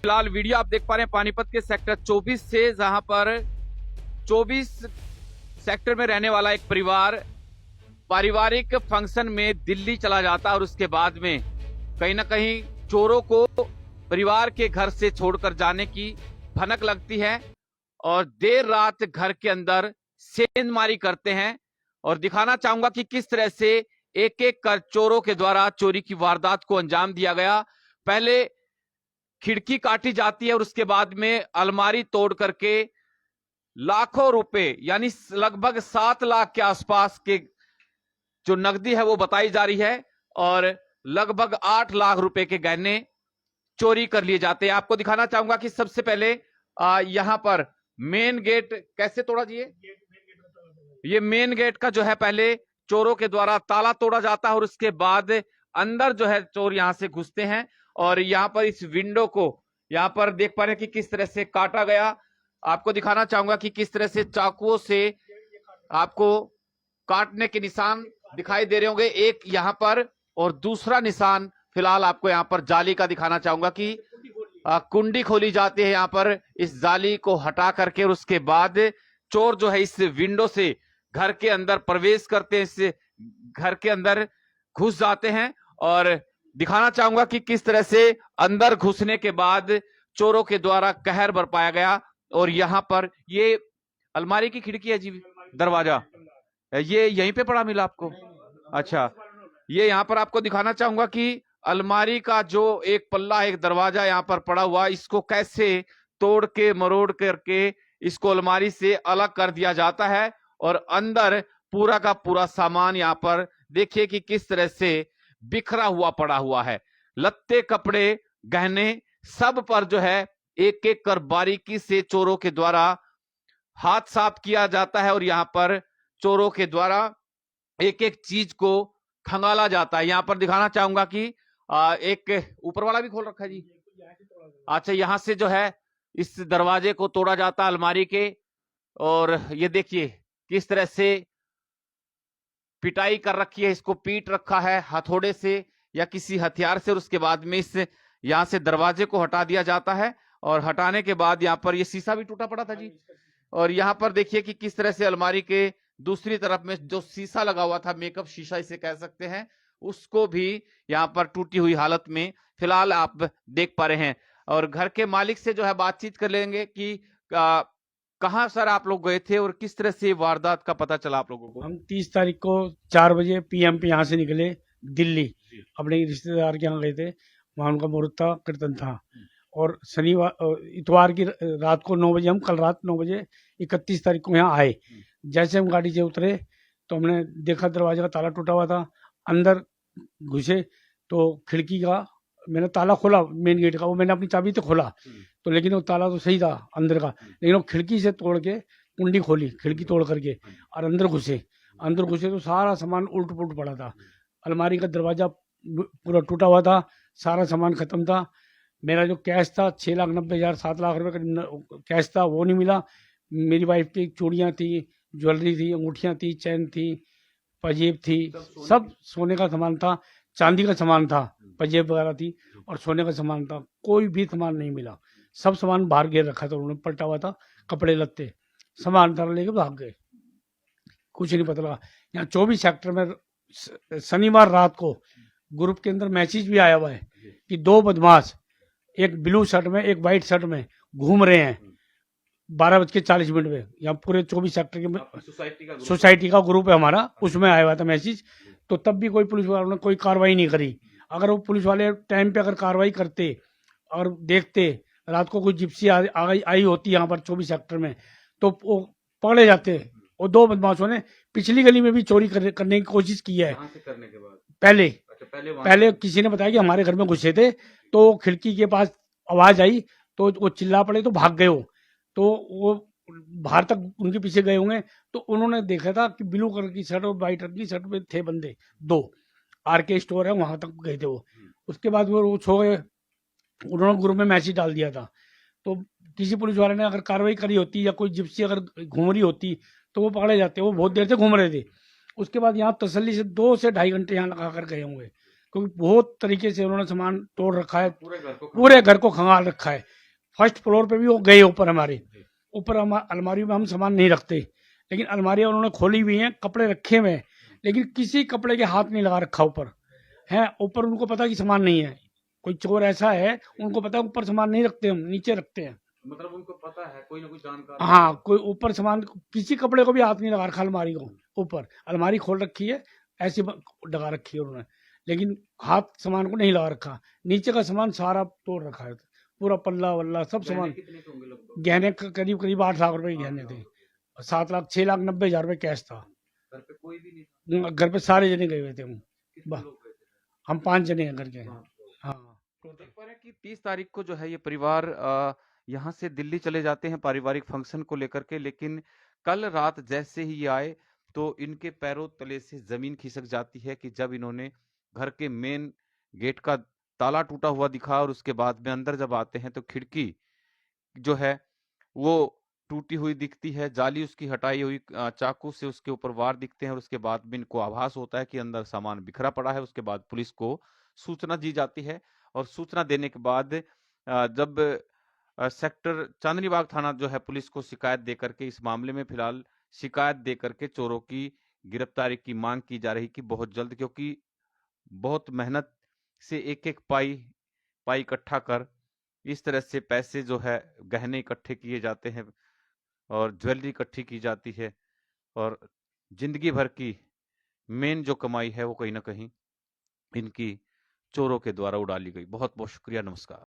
फिलहाल वीडियो आप देख पा रहे हैं पानीपत के सेक्टर 24 से, जहां पर 24 सेक्टर में रहने वाला एक परिवार पारिवारिक फंक्शन में दिल्ली चला जाता है और उसके बाद में कहीं ना कहीं चोरों को परिवार के घर से छोड़कर जाने की भनक लगती है और देर रात घर के अंदर सेंधमारी करते हैं। और दिखाना चाहूंगा कि किस तरह से एक एक कर चोरों के द्वारा चोरी की वारदात को अंजाम दिया गया। पहले खिड़की काटी जाती है और उसके बाद में अलमारी तोड़ करके लाखों रुपए यानी लगभग 7 लाख के आसपास के जो नकदी है वो बताई जा रही है और लगभग 8 लाख रुपए के गहने चोरी कर लिए जाते हैं। आपको दिखाना चाहूंगा कि सबसे पहले यहां पर मेन गेट कैसे तोड़ा जी, ये मेन गेट का जो है पहले चोरों के द्वारा ताला तोड़ा जाता है और उसके बाद अंदर जो है चोर यहां से घुसते हैं और यहां पर इस विंडो को यहां पर देख पा रहे हैं कि किस तरह से काटा गया। आपको दिखाना चाहूंगा कि किस तरह से चाकुओं से आपको काटने के निशान दिखाई दे रहे होंगे, एक यहां पर और दूसरा निशान फिलहाल आपको यहां पर जाली का दिखाना चाहूंगा कि कुंडी खोली जाती है यहां पर इस जाली को हटा करके और उसके बाद चोर जो है इस विंडो से घर के अंदर प्रवेश करते हैं, इस घर के अंदर घुस जाते हैं। और दिखाना चाहूंगा कि किस तरह से अंदर घुसने के बाद चोरों के द्वारा कहर बरपाया गया। और यहां पर ये अलमारी की खिड़की है जी, दरवाजा ये यहीं पे पड़ा मिला आपको? अच्छा, ये यहां पर आपको दिखाना चाहूंगा कि अलमारी का जो एक पल्ला एक दरवाजा यहां पर पड़ा हुआ, इसको कैसे तोड़ के मरोड़ करके इसको अलमारी से अलग कर दिया जाता है और अंदर पूरा का पूरा सामान यहां पर देखिए कि किस तरह से बिखरा हुआ पड़ा हुआ है। लत्ते कपड़े गहने सब पर जो है एक एक कर बारीकी से चोरों के द्वारा हाथ साफ किया जाता है और यहां पर चोरों के द्वारा एक एक चीज को खंगाला जाता है। यहां पर दिखाना चाहूंगा कि एक ऊपर वाला भी खोल रखा है जी। अच्छा, यहां से जो है इस दरवाजे को तोड़ा जाता है अलमारी के और ये देखिए किस तरह से पिटाई कर रखी है, इसको पीट रखा है हथौड़े से या किसी हथियार से और उसके बाद में इस यहां से दरवाजे को हटा दिया जाता है और हटाने के बाद यहां पर ये शीशा भी टूटा पड़ा था जी। और यहां पर देखिए कि किस तरह से अलमारी के दूसरी तरफ में जो शीशा लगा हुआ था, मेकअप शीशा इसे कह सकते हैं, उसको भी यहां पर टूटी हुई हालत में फिलहाल आप देख पा रहे हैं। और घर के मालिक से जो है बातचीत कर लेंगे कि कहां सर आप लोग गए थे और किस तरह से वारदात का पता चला आप लोगों को? हम 30 तारीख को 4 बजे PM पे यहाँ से निकले दिल्ली, अपने रिश्तेदार के यहाँ गए थे, वहाँ उनका मुहूर्त था, कीर्तन था। और शनिवार इतवार की रात को 9 बजे, हम कल रात 9 बजे 31 तारीख को यहाँ आए। जैसे हम गाड़ी से उतरे तो हमने देखा दरवाजे का ताला टूटा हुआ था, अंदर घुसे तो खिड़की का मैंने ताला खोला, मेन गेट का वो मैंने अपनी चाबी से खोला तो, लेकिन वो ताला तो सही था अंदर का, लेकिन वो खिड़की से तोड़ के कुंडी खोली, खिड़की तोड़ करके और अंदर घुसे तो सारा सामान उल्ट पुलट पड़ा था। अलमारी का दरवाजा पूरा टूटा हुआ था, सारा सामान खत्म था। मेरा जो कैश था 6,90,000 7 लाख रुपए का कैश था वो नहीं मिला। मेरी वाइफ की चूड़ियाँ थी, ज्वेलरी थी, अंगूठियाँ थी, चैन थी, पंजेब थी, सब सोने का सामान था, चांदी का सामान था, पंजेब वगैरह थी और सोने का सामान था। कोई भी सामान नहीं मिला, सब सामान बाहर गिर रखा था, उन्होंने पलटा हुआ था, कपड़े लत्ते सामान था लेके भाग गए, कुछ नहीं पता लगा। यहाँ 24 सेक्टर में शनिवार रात को ग्रुप के अंदर मैसेज भी आया हुआ है कि 2 बदमाश एक ब्लू शर्ट में एक व्हाइट शर्ट में घूम रहे हैं 12:40 में। यहाँ पूरे 24 सेक्टर के सोसाइटी का ग्रुप है हमारा, उसमें आया हुआ था मैसेज। तो तब भी कोई पुलिस वालों ने कोई कार्रवाई नहीं करी। अगर वो पुलिस वाले टाइम पे अगर कार्रवाई करते और देखते, रात को कोई जिप्सी आई होती यहाँ पर 24 सेक्टर में तो वो पकड़े जाते। और 2 बदमाशों ने पिछली गली में भी चोरी करने की कोशिश की है। करने के बाद पहले किसी ने बताया कि हमारे घर में घुसे थे तो खिड़की के पास आवाज आई तो वो चिल्ला पड़े तो भाग गए। तो वो बाहर तक उनके पीछे गए होंगे तो उन्होंने देखा था कि ब्लू कलर की शर्ट और व्हाइट कलर की शर्ट में थे बंदे 2, RK स्टोर है वहां तक गए थे वो। उसके बाद वो सो गए, उन्होंने ग्रुप में मैसेज डाल दिया था। तो किसी पुलिस वाले ने अगर कार्रवाई करी होती या कोई जिप्सी अगर घूम रही होती तो वो पकड़े जाते। वो बहुत देर से घूम रहे थे। उसके बाद यहाँ तसल्ली से 2 से 2.5 घंटे यहाँ लगा कर गए होंगे, क्योंकि बहुत तरीके से उन्होंने सामान तोड़ रखा है, पूरे घर को खंगाल रखा है। फर्स्ट फ्लोर पे भी वो गए ऊपर हमारे, ऊपर हम अलमारी में हम सामान नहीं रखते, लेकिन अलमारियाँ उन्होंने खोली हुई हैं, कपड़े रखे हुए हैं, लेकिन किसी कपड़े के हाथ नहीं लगा रखा ऊपर है। ऊपर उनको पता कि सामान नहीं है, कोई चोर ऐसा है उनको पता है ऊपर सामान नहीं रखते, हम नीचे रखते हैं। मतलब उनको पता है, कोई ना कोई जानकार हाँ, कोई ऊपर सामान किसी कपड़े को भी हाथ नहीं लगा रखा, अलमारी को ऊपर अलमारी खोल रखी है, ऐसी लगा रखी है उन्होंने, लेकिन हाथ सामान को नहीं लगा रखा। नीचे का सामान सारा तोड़ रखा है, पूरा पल्ला वल्ला सब सामान। कितने के होंगे लगभग? गहने करीब करीब 8 लाख रुपए के गहने थे, 7 लाख 6,90,000 रुपए कैश था। घर पे कोई भी नहीं था? घर पे सारे जने गए हुए थे हम, कितने लोग गए थे? हम 5 जने हैं घर के। हाँ, देख पा रहे हैं कि 30 तारीख को जो है ये परिवार यहाँ से दिल्ली चले जाते हैं पारिवारिक फंक्शन को लेकर के, लेकिन कल रात जैसे ही ये आए तो इनके पैरों तले से जमीन खिसक जाती है कि जब इन्होंने घर के मेन गेट का ताला टूटा हुआ दिखा और उसके बाद में अंदर जब आते हैं तो खिड़की जो है वो टूटी हुई दिखती है, जाली उसकी हटाई हुई चाकू से उसके ऊपर वार दिखते हैं और उसके बाद में इनको आभास होता है कि अंदर सामान बिखरा पड़ा है। उसके बाद पुलिस को सूचना दी जाती है और सूचना देने के बाद जब सेक्टर चांदनी बाग थाना जो है पुलिस को शिकायत दे करके इस मामले में फिलहाल शिकायत दे करके चोरों की गिरफ्तारी की मांग की जा रही कि बहुत जल्द, क्योंकि बहुत मेहनत से एक एक पाई पाई इकट्ठा कर इस तरह से पैसे जो है गहने इकट्ठे किए जाते हैं और ज्वेलरी इकट्ठी की जाती है और जिंदगी भर की मेन जो कमाई है वो कहीं ना कहीं इनकी चोरों के द्वारा उड़ा ली गई। बहुत बहुत शुक्रिया, नमस्कार।